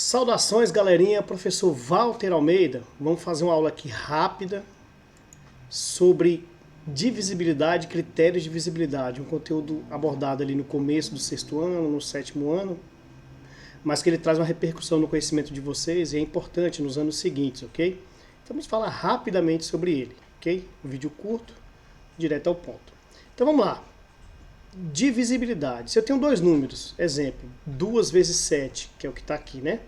Saudações, galerinha, professor Walter Almeida. Vamos fazer uma aula aqui rápida sobre divisibilidade, critérios de visibilidade. Um conteúdo abordado ali no começo do sexto ano, no sétimo ano, mas que ele traz uma repercussão no conhecimento de vocês e é importante nos anos seguintes, ok? Então vamos falar rapidamente sobre ele, ok? Um vídeo curto, direto ao ponto. Então vamos lá. Divisibilidade. Se eu tenho dois números, exemplo, 2 vezes 7, que é o que está aqui, né?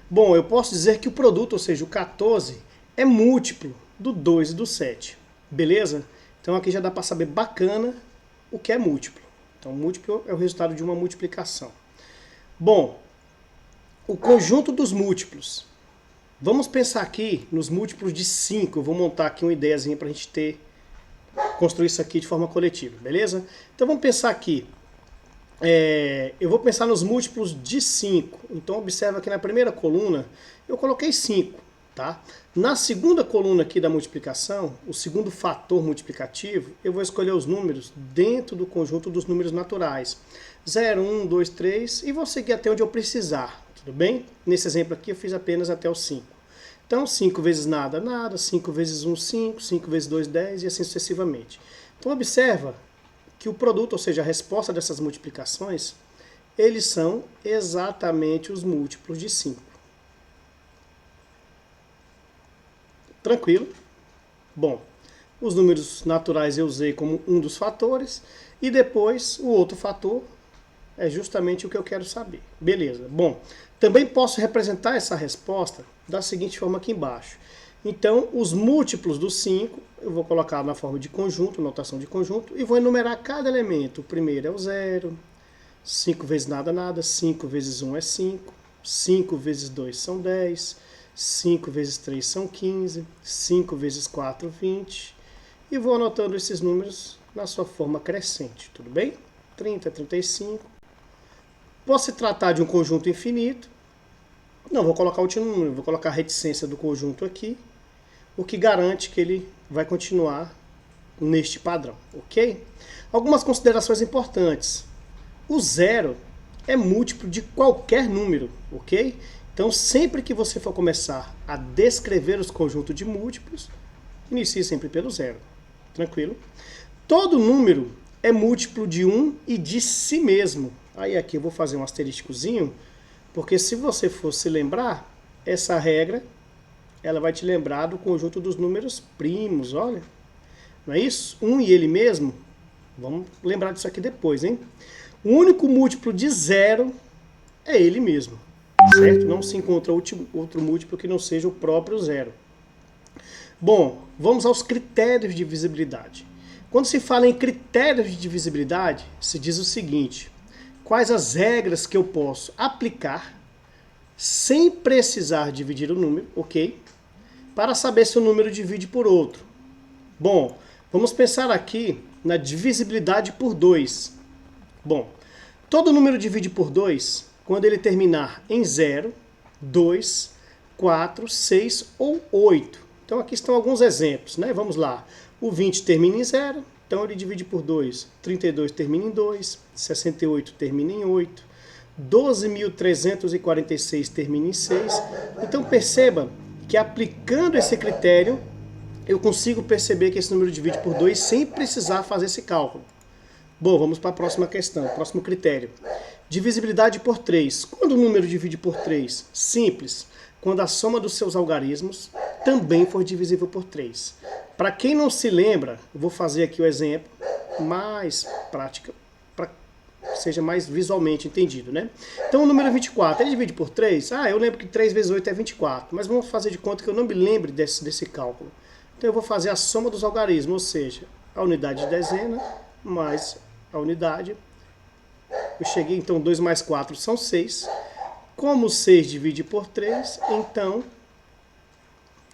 Bom, eu posso dizer que o produto, ou seja, o 14, é múltiplo do 2 e do 7. Beleza? Então aqui já dá para saber bacana o que é múltiplo. Então múltiplo é o resultado de uma multiplicação. Bom, o conjunto dos múltiplos. Vamos pensar aqui nos múltiplos de 5. Eu vou montar aqui uma ideiazinha para a gente construir isso aqui de forma coletiva, beleza? Então vamos pensar aqui. Eu vou pensar nos múltiplos de 5. Então observa que na primeira coluna eu coloquei 5. Tá? Na segunda coluna aqui da multiplicação, o segundo fator multiplicativo, eu vou escolher os números dentro do conjunto dos números naturais. 0, 1, 2, 3 e vou seguir até onde eu precisar, tudo bem? Nesse exemplo aqui eu fiz apenas até o 5. Então 5 vezes nada, nada, 5 vezes 1, 5, 5 vezes 2, 10 e assim sucessivamente. Então observa que o produto, ou seja, a resposta dessas multiplicações, eles são exatamente os múltiplos de 5. Tranquilo? Bom, os números naturais eu usei como um dos fatores e depois o outro fator é justamente o que eu quero saber. Beleza. Bom, também posso representar essa resposta da seguinte forma aqui embaixo. Então, os múltiplos do 5, eu vou colocar na forma de conjunto, notação de conjunto, e vou enumerar cada elemento. O primeiro é o 0, 5 vezes nada, nada, 5 vezes 1 é 5, 5 vezes 2 são 10, 5 vezes 3 são 15, 5 vezes 4, 20, e vou anotando esses números na sua forma crescente, tudo bem? 30, 35. Pode se tratar de um conjunto infinito. Não, vou colocar o último número, vou colocar a reticência do conjunto aqui, o que garante que ele vai continuar neste padrão, ok? Algumas considerações importantes. O 0 é múltiplo de qualquer número, ok? Então, sempre que você for começar a descrever os conjuntos de múltiplos, inicie sempre pelo 0, tranquilo? Todo número é múltiplo de 1 e de si mesmo. Aí aqui eu vou fazer um asterísticozinho, porque se você for se lembrar, essa regra, ela vai te lembrar do conjunto dos números primos, olha. Não é isso? 1 e ele mesmo, vamos lembrar disso aqui depois, hein? O único múltiplo de 0 é ele mesmo, certo? Não se encontra outro múltiplo que não seja o próprio 0. Bom, vamos aos critérios de divisibilidade. Quando se fala em critérios de divisibilidade, se diz o seguinte: quais as regras que eu posso aplicar sem precisar dividir o número, ok? Para saber se o número divide por outro. Bom, vamos pensar aqui na divisibilidade por 2. Bom, todo número divide por 2 quando ele terminar em 0, 2, 4, 6 ou 8. Então aqui estão alguns exemplos, né? Vamos lá. O 20 termina em 0, então ele divide por 2. 32 termina em 2, 68 termina em 8, 12.346 termina em 6. Então perceba que aplicando esse critério, eu consigo perceber que esse número divide por 2 sem precisar fazer esse cálculo. Bom, vamos para a próxima questão, próximo critério. Divisibilidade por 3. Quando o número divide por 3? Simples. Quando a soma dos seus algarismos também for divisível por 3. Para quem não se lembra, eu vou fazer aqui o exemplo mais prático, para que seja mais visualmente entendido, né? Então o número 24, ele divide por 3? Eu lembro que 3 vezes 8 é 24, mas vamos fazer de conta que eu não me lembre desse cálculo. Então eu vou fazer a soma dos algarismos, ou seja, a unidade de dezena mais a unidade. Eu cheguei, então 2 mais 4 são 6. Como 6 divide por 3, então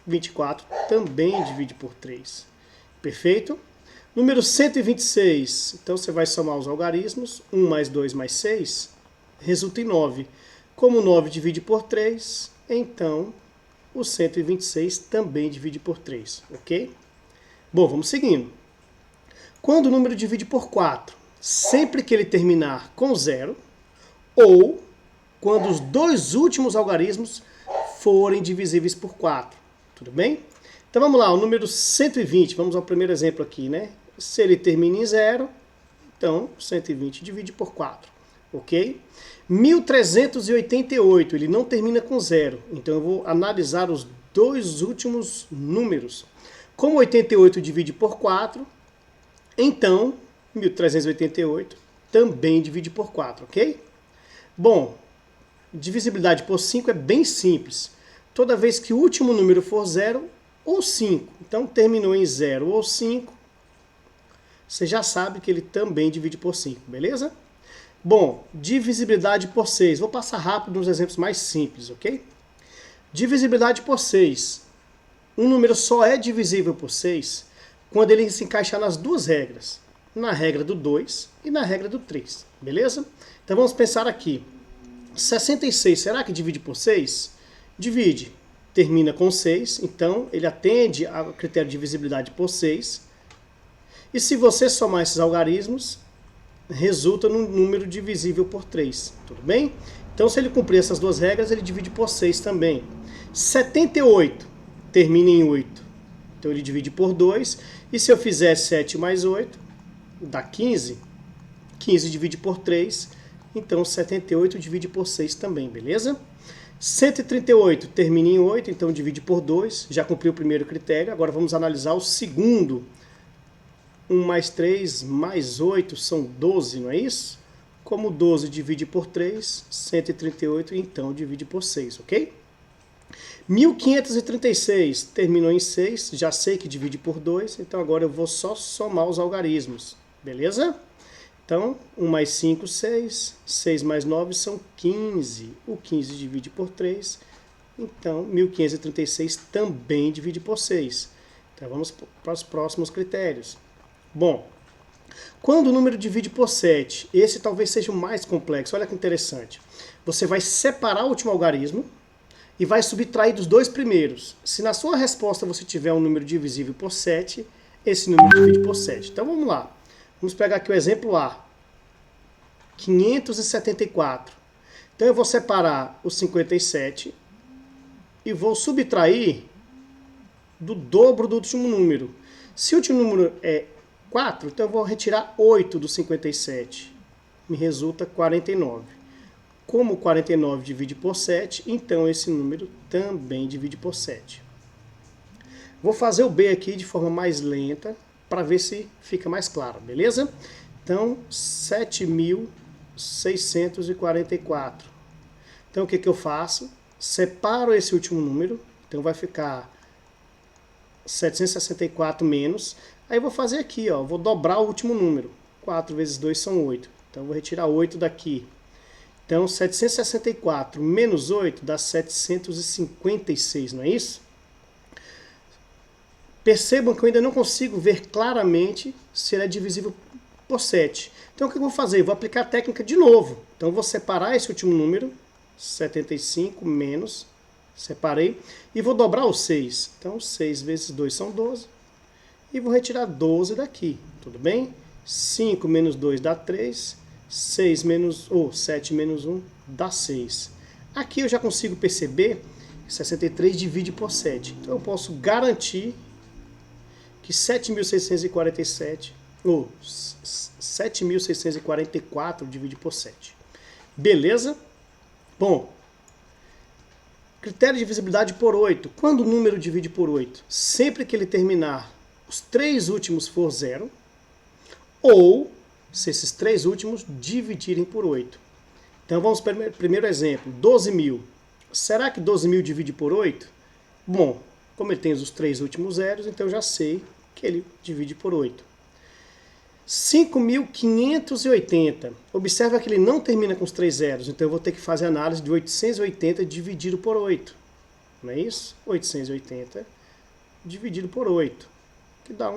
24 também divide por 3. Perfeito? Número 126. Então você vai somar os algarismos. 1 mais 2 mais 6 resulta em 9. Como 9 divide por 3, então o 126 também divide por 3. Ok? Bom, vamos seguindo. Quando o número divide por 4, sempre que ele terminar com 0 ou quando os dois últimos algarismos forem divisíveis por 4. Tudo bem? Então vamos lá, o número 120, vamos ao primeiro exemplo aqui, né? Se ele termina em 0, então 120 divide por 4, ok? 1388, ele não termina com 0, então eu vou analisar os dois últimos números. Como 88 divide por 4, então 1388 também divide por 4, ok? Bom, divisibilidade por 5 é bem simples. Toda vez que o último número for 0 ou 5, então terminou em 0 ou 5, você já sabe que ele também divide por 5, beleza? Bom, divisibilidade por 6. Vou passar rápido nos exemplos mais simples, ok? Divisibilidade por 6. Um número só é divisível por 6 quando ele se encaixar nas duas regras. Na regra do 2 e na regra do 3, beleza? Então vamos pensar aqui. 66, será que divide por 6? Divide. Termina com 6, então ele atende ao critério de divisibilidade por 6. E se você somar esses algarismos, resulta num número divisível por 3, tudo bem? Então se ele cumprir essas duas regras, ele divide por 6 também. 78 termina em 8, então ele divide por 2. E se eu fizer 7 mais 8, dá 15. 15 divide por 3, então 78 divide por 6 também, beleza? 138 termina em 8, então divide por 2, já cumpriu o primeiro critério. Agora vamos analisar o segundo. 1 mais 3 mais 8 são 12, não é isso? Como 12 divide por 3, 138 então divide por 6, ok? 1536 terminou em 6, já sei que divide por 2, então agora eu vou só somar os algarismos, beleza? Então, 1 mais 5, 6, 6 mais 9 são 15, o 15 divide por 3, então 1536 também divide por 6. Então vamos para os próximos critérios. Bom, quando o número divide por 7, esse talvez seja o mais complexo, olha que interessante. Você vai separar o último algarismo e vai subtrair dos dois primeiros. Se na sua resposta você tiver um número divisível por 7, esse número divide por 7. Então vamos lá. Vamos pegar aqui o exemplo A. 574. Então eu vou separar o 57 e vou subtrair do dobro do último número. Se o último número é 4, então eu vou retirar 8 do 57. Me resulta 49. Como 49 divide por 7, então esse número também divide por 7. Vou fazer o B aqui de forma mais lenta, para ver se fica mais claro, beleza? Então, 7.644. Então, o que eu faço? Separo esse último número, então vai ficar 764 menos. Aí eu vou fazer aqui, ó, vou dobrar o último número. 4 vezes 2 são 8. Então, eu vou retirar 8 daqui. Então, 764 menos 8 dá 756, não é isso? Percebam que eu ainda não consigo ver claramente se ele é divisível por 7. Então o que eu vou fazer? Eu vou aplicar a técnica de novo. Então eu vou separar esse último número, 75 menos, separei, e vou dobrar o 6. Então 6 vezes 2 são 12. E vou retirar 12 daqui, tudo bem? 5 menos 2 dá 3, 7 menos 1 dá 6. Aqui eu já consigo perceber que 63 divide por 7. Então eu posso garantir que 7.647, ou 7.644 divide por 7. Beleza? Bom, critério de divisibilidade por 8. Quando o número divide por 8? Sempre que ele terminar, os 3 últimos for 0, ou se esses 3 últimos dividirem por 8. Então vamos para o primeiro exemplo, 12.000. Será que 12.000 divide por 8? Bom, como ele tem os 3 últimos zeros, então eu já sei que ele divide por 8. 5.580. Observa que ele não termina com os 3 zeros, então eu vou ter que fazer a análise de 880 dividido por 8. Não é isso? 880 dividido por 8, que dá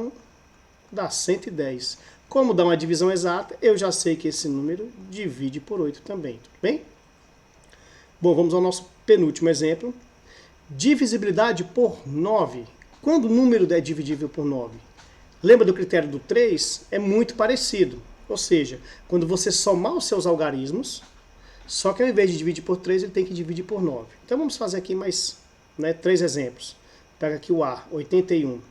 110. Como dá uma divisão exata, eu já sei que esse número divide por 8 também, tudo bem? Bom, vamos ao nosso penúltimo exemplo. Divisibilidade por 9. Quando o número é dividível por 9? Lembra do critério do 3? É muito parecido. Ou seja, quando você somar os seus algarismos, Só que ao invés de dividir por 3, ele tem que dividir por 9. Então vamos fazer aqui mais 3 exemplos. Pega aqui o A, 81. Então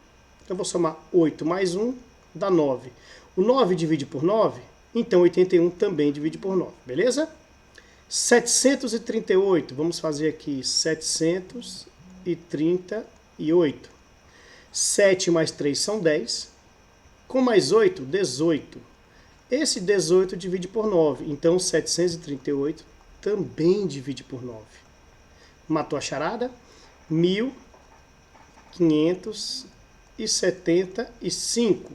eu vou somar 8 mais 1, dá 9. O 9 divide por 9, então 81 também divide por 9, beleza? 738, vamos fazer aqui 738. 7 mais 3 são 10. Com mais 8, 18. Esse 18 divide por 9, então 738 também divide por 9. Matou a charada? 1575.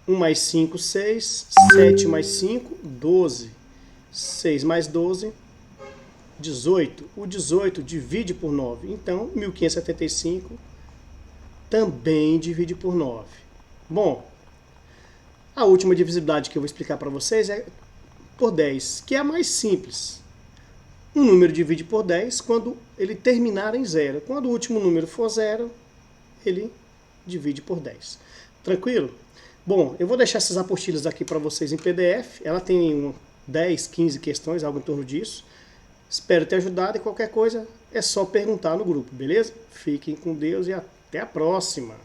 1 mais 5, 6. 7 mais 5, 12. 6 mais 12, 18. O 18 divide por 9, então 1575 também divide por 9. Bom, a última divisibilidade que eu vou explicar para vocês é por 10, que é a mais simples. Um número divide por 10 quando ele terminar em 0. Quando o último número for 0, ele divide por 10. Tranquilo? Bom, eu vou deixar essas apostilas aqui para vocês em PDF. Ela tem 10, 15 questões, algo em torno disso. Espero ter ajudado e qualquer coisa é só perguntar no grupo, beleza? Fiquem com Deus e até a próxima!